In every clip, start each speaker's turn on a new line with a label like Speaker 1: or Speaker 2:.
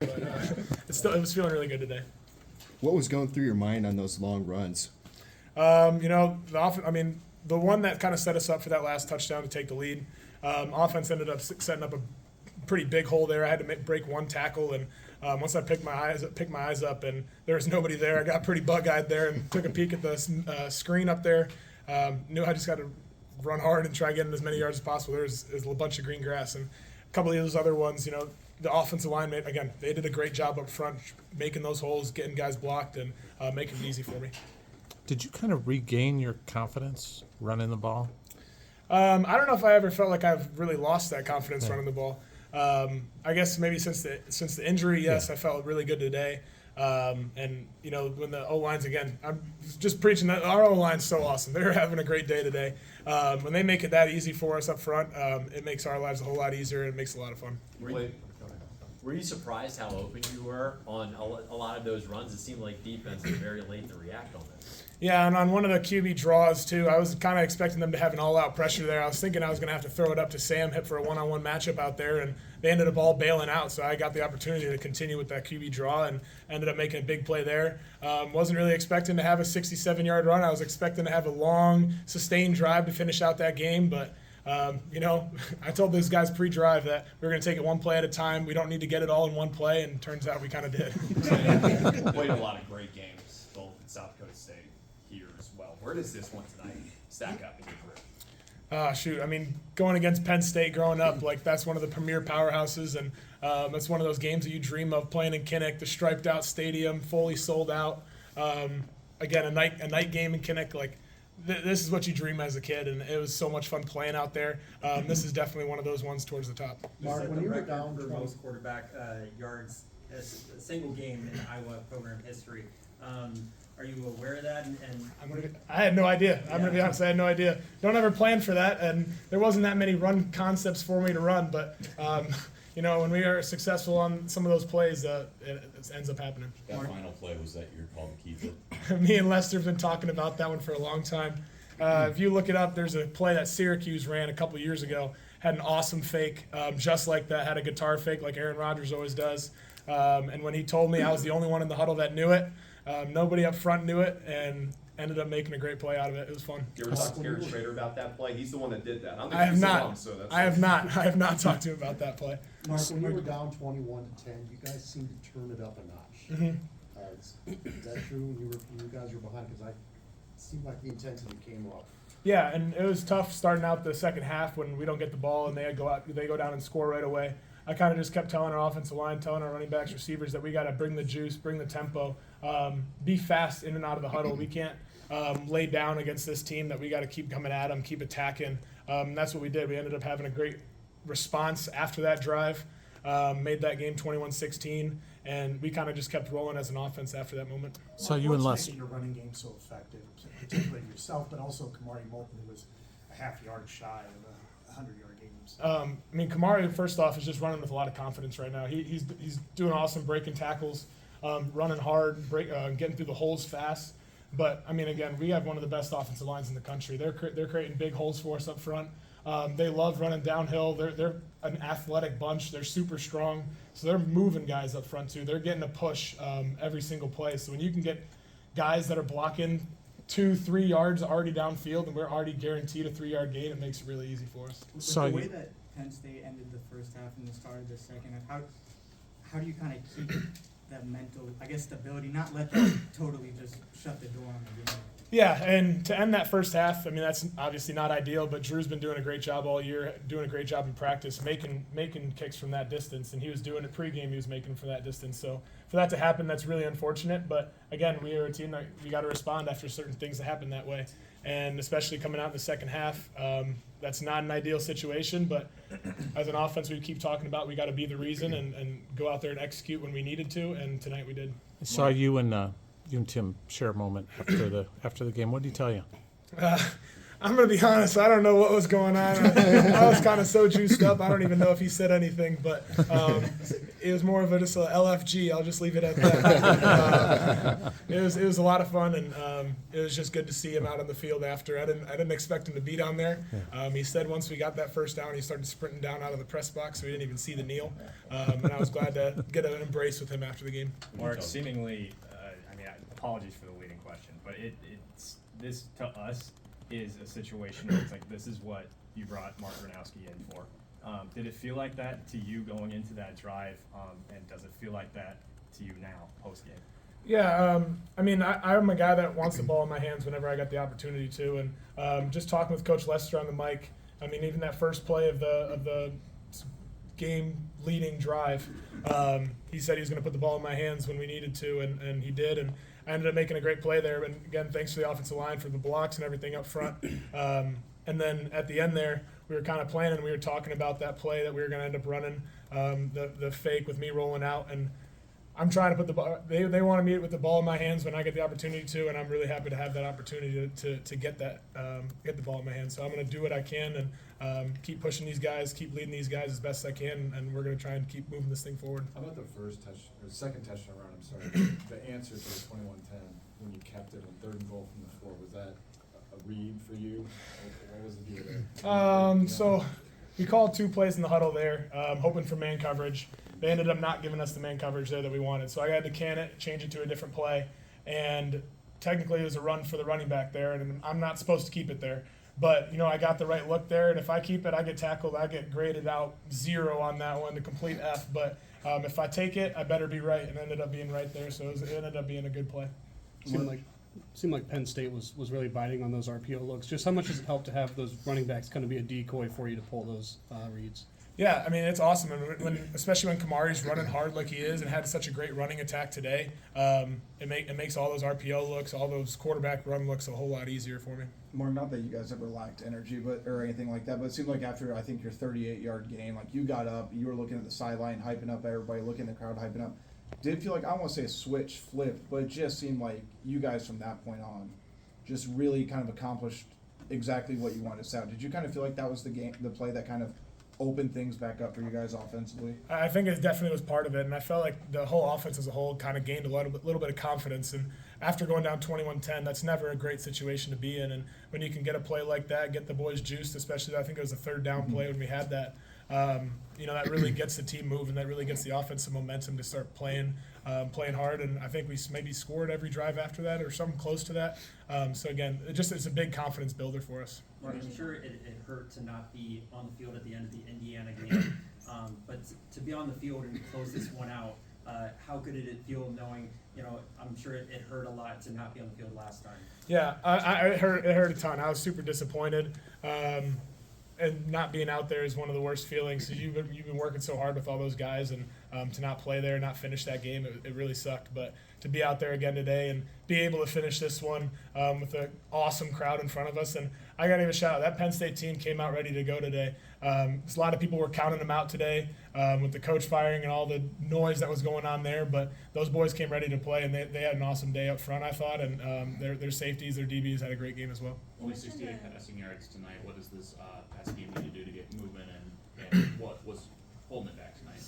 Speaker 1: But it was feeling really good today.
Speaker 2: What was going through your mind on those long runs?
Speaker 1: The one that kind of set us up for that last touchdown to take the lead, offense ended up setting up a pretty big hole there. I had to break one tackle, and once I picked my eyes up, and there was nobody there, I got pretty bug-eyed there and took a peek at the screen up there. Knew I just got to run hard and try getting as many yards as possible. There was a bunch of green grass, and a couple of those other ones, the offensive line, again, they did a great job up front, making those holes, getting guys blocked, and making it easy for me.
Speaker 3: Did you kind of regain your confidence running the ball?
Speaker 1: I don't know if I ever felt like I've really lost that confidence running the ball. I guess maybe since the injury, yes, I felt really good today. And when the O-line's, again, I'm just preaching that our O-line's so awesome. They're having a great day today. When they make it that easy for us up front, it makes our lives a whole lot easier, and it makes it a lot of fun.
Speaker 4: Were you surprised how open you were on a lot of those runs? It seemed like defense was very late to react on this.
Speaker 1: Yeah, and on one of the QB draws, too, I was kind of expecting them to have an all-out pressure there. I was thinking I was going to have to throw it up to Sam Hip for a one-on-one matchup out there, and they ended up all bailing out, so I got the opportunity to continue with that QB draw and ended up making a big play there. Wasn't really expecting to have a 67-yard run. I was expecting to have a long, sustained drive to finish out that game, but I told those guys pre-drive that we were going to take it one play at a time. We don't need to get it all in one play, and turns out we kind of did.
Speaker 5: Played a lot of great games, both in South Dakota State here as well. Where does this one tonight stack up in your career?
Speaker 1: Going against Penn State growing up, that's one of the premier powerhouses, and it's one of those games that you dream of playing in Kinnick, the striped out stadium, fully sold out. Again, a night game in Kinnick, this is what you dream as a kid, and it was so much fun playing out there. This is definitely one of those ones towards the top.
Speaker 6: Mark, when you were down
Speaker 7: for most quarterback yards as a single game in Iowa program history, are you aware of that?
Speaker 1: I had no idea. I'm going to be honest, I had no idea. Don't ever plan for that, and there wasn't that many run concepts for me to run, but when we are successful on some of those plays, it ends up happening.
Speaker 8: That final play, was that your call to keep it?
Speaker 1: Me and Lester have been talking about that one for a long time. If you look it up, there's a play that Syracuse ran a couple years ago, had an awesome fake, just like that, had a guitar fake like Aaron Rodgers always does. And when he told me, I was the only one in the huddle that knew it. Nobody up front knew it, and ended up making a great play out of it. It was fun.
Speaker 5: You ever talk to Garrett Schrader about that play? He's the one that did that.
Speaker 1: I have not talked to him about that play.
Speaker 6: Mark, when you were down 21-10, you guys seemed to turn it up a notch.
Speaker 1: Mm-hmm.
Speaker 6: Is that true when you guys were behind? Because it seemed like the intensity came up.
Speaker 1: Yeah, and it was tough starting out the second half when we don't get the ball and they go down and score right away. I kind of just kept telling our offensive line, telling our running backs, receivers that we got to bring the juice, bring the tempo, be fast in and out of the huddle. We can't lay down against this team, that we got to keep coming at them, keep attacking. That's what we did. We ended up having a great response after that drive, made that game 21-16, and we kind of just kept rolling as an offense after that moment.
Speaker 3: So you and Les.
Speaker 9: What's making your running game so effective, particularly yourself, but also Kamari Moulton, who was a half yard shy of 100-yard games?
Speaker 1: Kamari, first off, is just running with a lot of confidence right now. He's doing awesome, breaking tackles, running hard, getting through the holes fast. But, again, we have one of the best offensive lines in the country. They're creating big holes for us up front. They love running downhill. They're an athletic bunch. They're super strong. So they're moving guys up front, too. They're getting a push every single play. So when you can get guys that are blocking 2-3 yards already downfield, and we're already guaranteed a 3-yard gain, it makes it really easy for us.
Speaker 10: So the way that Penn State ended the first half and the start of the second half, how do you kind of keep that mental, stability, not let them totally just shut the door on the game?
Speaker 1: Yeah, and to end that first half, that's obviously not ideal, but Drew's been doing a great job all year, doing a great job in practice, making kicks from that distance, and he was doing it pregame, he was making from that distance. So for that to happen, that's really unfortunate, but again, we are a team that we got to respond after certain things that happen that way, and especially coming out in the second half, that's not an ideal situation, but as an offense we keep talking about, we got to be the reason and go out there and execute when we needed to, and tonight we did.
Speaker 3: I saw you and Tim share a moment after the game. What did he tell you?
Speaker 1: I'm gonna be honest. I don't know what was going on. I was kind of so juiced up. I don't even know if he said anything, but it was more of just a LFG. I'll just leave it at that. It was a lot of fun, and it was just good to see him out on the field after. I didn't expect him to be down there. He said once we got that first down, he started sprinting down out of the press box, so we didn't even see the kneel. And I was glad to get an embrace with him after the game.
Speaker 11: Mark, seemingly, apologies for the leading question, but it's this to us is a situation where it's like, this is what you brought Mark Gronowski in for. Did it feel like that to you going into that drive, and does it feel like that to you now, post-game?
Speaker 1: Yeah, I'm a guy that wants the ball in my hands whenever I got the opportunity to, and just talking with Coach Lester on the mic, even that first play of the game-leading drive, he said he was going to put the ball in my hands when we needed to, and he did, and I ended up making a great play there. And again, thanks to the offensive line for the blocks and everything up front. And then at the end there, we were kind of planning. We were talking about that play that we were going to end up running, the fake with me rolling out. And I'm trying to put the ball. They wanted me with the ball in my hands when I get the opportunity to, and I'm really happy to have that opportunity to get the ball in my hands. So I'm going to do what I can and keep pushing these guys, keep leading these guys as best I can, and we're going to try and keep moving this thing forward.
Speaker 12: How about the second touchdown run? I'm sorry, the answer to the 21-10 when you kept it on 3rd and goal from the 4. Was that a read for you? What was the deal there?
Speaker 1: So we called 2 plays in the huddle there, hoping for man coverage. They ended up not giving us the man coverage there that we wanted. So I had to can it, change it to a different play, and technically it was a run for the running back there, and I'm not supposed to keep it there. But, I got the right look there, and if I keep it, I get tackled. I get graded out 0 on that one, the complete F. But if I take it, I better be right, and it ended up being right there. So it ended up being a good play.
Speaker 13: Seemed like Penn State was really biting on those RPO looks. Just how much does it help to have those running backs kind of be a decoy for you to pull those reads?
Speaker 1: Yeah, it's awesome, and especially when Kamari's running hard like he is and had such a great running attack today, it makes all those RPO looks, all those quarterback run looks a whole lot easier for me.
Speaker 14: Mark, not that you guys ever lacked energy, or anything like that, but it seemed like after I think your 38-yard game, like you got up, you were looking at the sideline, hyping up everybody, looking at the crowd, hyping up. Did it feel like, I don't want to say a switch flipped, but it just seemed like you guys from that point on just really kind of accomplished exactly what you wanted to sound. Did you kind of feel like that was the play that kind of open things back up for you guys offensively?
Speaker 1: I think it definitely was part of it, and I felt like the whole offense as a whole kind of gained a little bit of confidence. And after going down 21-10, that's never a great situation to be in. And when you can get a play like that, get the boys juiced, especially I think it was a 3rd down play when we had that. That really gets the team moving. That really gets the offensive momentum to start playing hard. And I think we maybe scored every drive after that or something close to that. So again, it's a big confidence builder for us.
Speaker 7: Mark, I'm sure it hurt to not be on the field at the end of the Indiana game, but to be on the field and close this one out, how good did it feel knowing, I'm sure it hurt a lot to not be on the field last time.
Speaker 1: Yeah, it hurt a ton. I was super disappointed. And not being out there is one of the worst feelings. You've been working so hard with all those guys, and to not play there, not finish that game, it really sucked. But to be out there again today and be able to finish this one with an awesome crowd in front of us, and I got to give a shout out. That Penn State team came out ready to go today. A lot of people were counting them out today with the coach firing and all the noise that was going on there. But those boys came ready to play, and they had an awesome day up front, I thought. And their safeties, their DBs had a great game as well.
Speaker 15: Only 68 passing yards tonight. What does this pass game need to do to get movement, and what was holding it back tonight?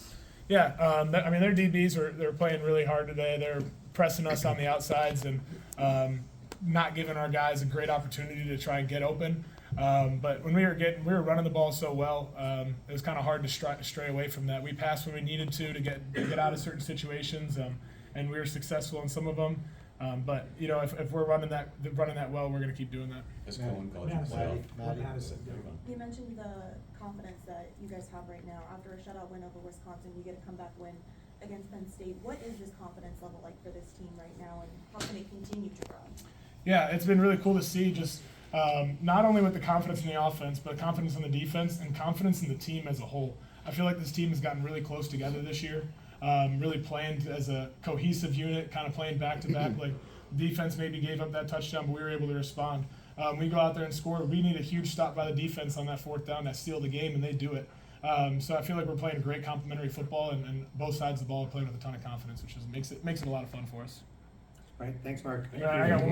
Speaker 1: Yeah, their DBs they're playing really hard today. They're pressing us on the outsides and not giving our guys a great opportunity to try and get open. But when we were running the ball so well, it was kind of hard to stray away from that. We passed when we needed to get out of certain situations, and we were successful in some of them. But if we're running that well, we're going to keep doing that.
Speaker 8: Has Cohen called you playoff?
Speaker 16: You mentioned the confidence that you guys have right now. After a shutout win over Wisconsin, you get a comeback win against Penn State. What is this confidence level like for this team right now, and how can it continue to grow?
Speaker 1: Yeah, it's been really cool to see just not only with the confidence in the offense, but confidence in the defense and confidence in the team as a whole. I feel like this team has gotten really close together this year, really playing as a cohesive unit, kind of playing back-to-back. Like, defense maybe gave up that touchdown, but we were able to respond. We go out there and score. We need a huge stop by the defense on that 4th down that seal the game, and they do it. So I feel like we're playing great complementary football, and both sides of the ball are playing with a ton of confidence, which makes it a lot of fun for us.
Speaker 6: All right, thanks, Mark.
Speaker 1: I got one more.